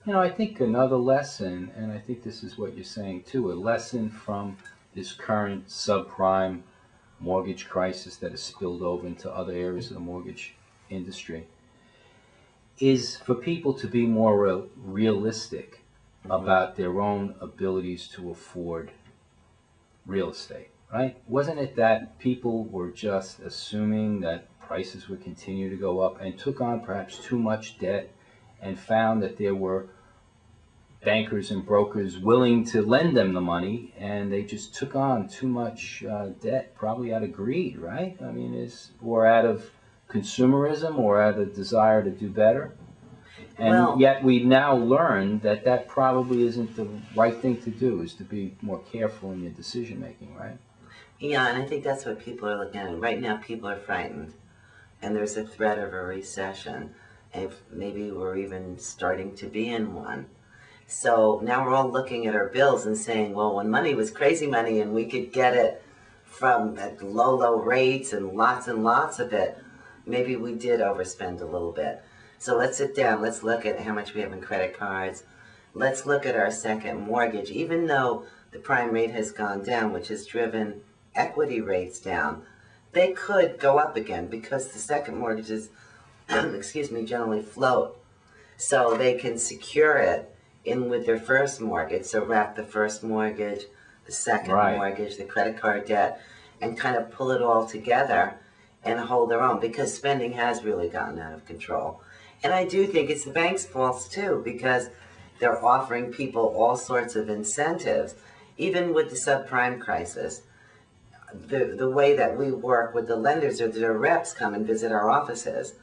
You know, I think another lesson, and I think this is what you're saying too, a lesson from this current subprime mortgage crisis that has spilled over into other areas of the mortgage industry, is for people to be more realistic about their own abilities to afford real estate, right? Wasn't it that people were just assuming that prices would continue to go up and took on perhaps too much debt and found that there were bankers and brokers willing to lend them the money, and they just took on too much debt, probably out of greed, right? I mean, or out of consumerism, or out of desire to do better. And Well, yet we now learn that that probably isn't the right thing to do, is to be more careful in your decision making, right? yeah, and I think that's what people are looking at. Right now, people are frightened, and there's a threat of a recession. If maybe we're even starting to be in one. So now we're all looking at our bills and saying, well, when money was crazy money and we could get it from at low, low rates and lots of it, maybe we did overspend a little bit. So let's sit down, let's look at how much we have in credit cards. Let's look at our second mortgage. Even though the prime rate has gone down, which has driven equity rates down, they could go up again because the second mortgages, excuse me, generally float. So they can secure it in with their first mortgage, so wrap the first mortgage, the second mortgage, the credit card debt, and kind of pull it all together and hold their own, because spending has really gotten out of control. And I do think it's the bank's fault too, because they're offering people all sorts of incentives, even with the subprime crisis. The way that we work with the lenders, or their reps come and visit our offices,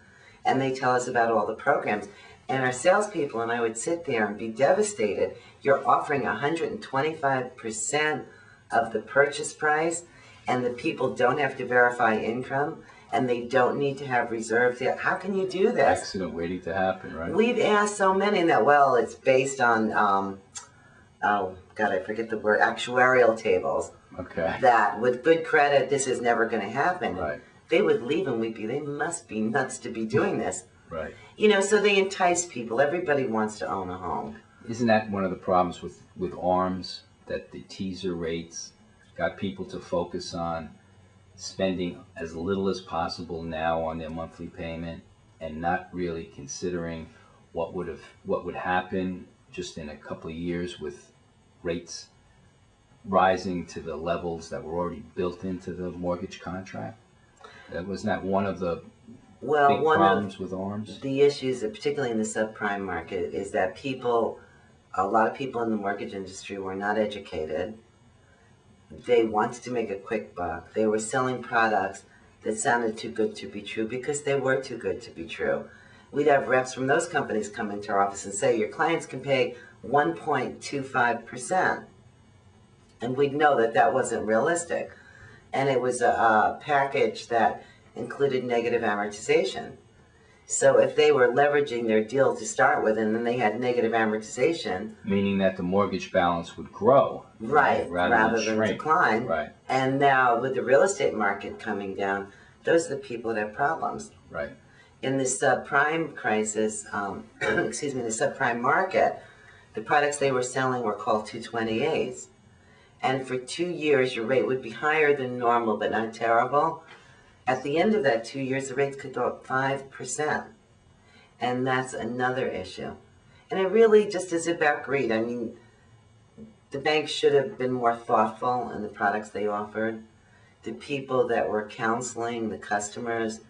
and they tell us about all the programs. And our salespeople and I would sit there and be devastated. You're offering 125% of the purchase price, and the people don't have to verify income, and they don't need to have reserves there. How can you do this? Accident waiting to happen, right? We've asked so many that, well, it's based on, oh, God, I forget the word, actuarial tables. Okay. That with good credit, this is never going to happen. Right. They would leave and we'd be, they must be nuts to be doing this. Right. You know, so they entice people. Everybody wants to own a home. Isn't that one of the problems with ARMs, that the teaser rates got people to focus on spending as little as possible now on their monthly payment, and not really considering what would happen just in a couple of years with rates rising to the levels that were already built into the mortgage contract? Wasn't that one of the big problems with ARMs? The issues, particularly in the subprime market, is that a lot of people in the mortgage industry were not educated. They wanted to make a quick buck. They were selling products that sounded too good to be true because they were too good to be true. We'd have reps from those companies come into our office and say, your clients can pay 1.25%. And we'd know that that wasn't realistic. And it was a package that included negative amortization. So if they were leveraging their deal to start with, and then they had negative amortization, meaning that the mortgage balance would grow, right, rather than shrink. decline. Right. And now with the real estate market coming down, those are the people that have problems. Right. In the subprime crisis, excuse me, the subprime market, the products they were selling were called 228s. And for 2 years, your rate would be higher than normal, but not terrible. At the end of that 2 years, the rates could go up 5%. And that's another issue. And it really just is about greed. I mean, the bank should have been more thoughtful in the products they offered. The people that were counseling the customers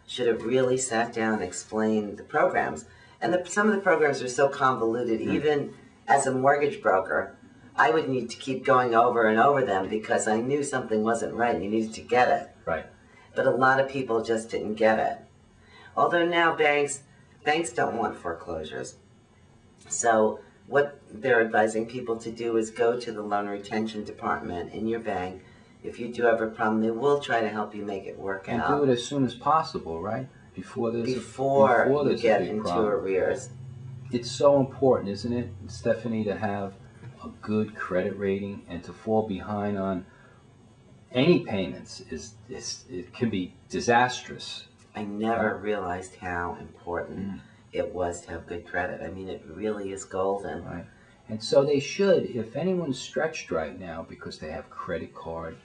should have really sat down and explained the programs. And some of the programs are so convoluted, even as a mortgage broker, I would need to keep going over and over them because I knew something wasn't right and you needed to get it. Right. But a lot of people just didn't get it. Although now banks don't want foreclosures. So what they're advising people to do is go to the loan retention department in your bank. If you do have a problem, they will try to help you make it work out. And do it as soon as possible, right? Before you get into arrears. It's so important, isn't it, Stephanie, to have a good credit rating, and to fall behind on any payments it can be disastrous. I never realized how important it was to have good credit. I mean, it really is golden. Right. And so they should, if anyone's stretched right now because they have credit cards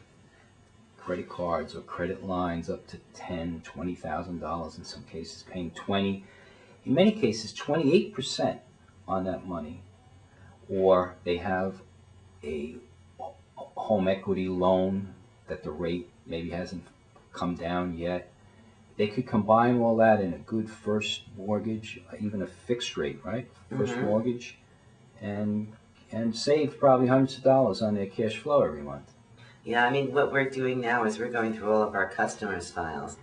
or credit lines up to $10,000, $20,000 in some cases, paying 20, in many cases 28% on that money, or they have a home equity loan that the rate maybe hasn't come down yet. They could combine all that in a good first mortgage, even a fixed rate, right? First mortgage, and save probably hundreds of dollars on their cash flow every month. Yeah, I mean, what we're doing now is we're going through all of our customers' files,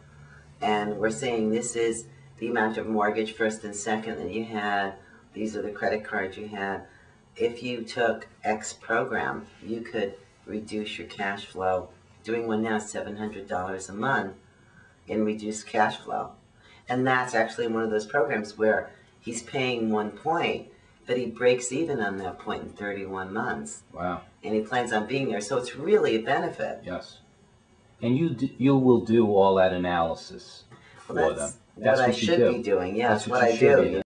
and we're saying this is the amount of mortgage first and second that you had. These are the credit cards you had. If you took X program, you could reduce your cash flow. Doing one now, $700 a month in reduced cash flow. And that's actually one of those programs where he's paying 1 point, but he breaks even on that point in 31 months. Wow. And he plans on being there, so it's really a benefit. Yes. And you will do all that analysis for them. That's what I should be doing. Yeah, that's what I do.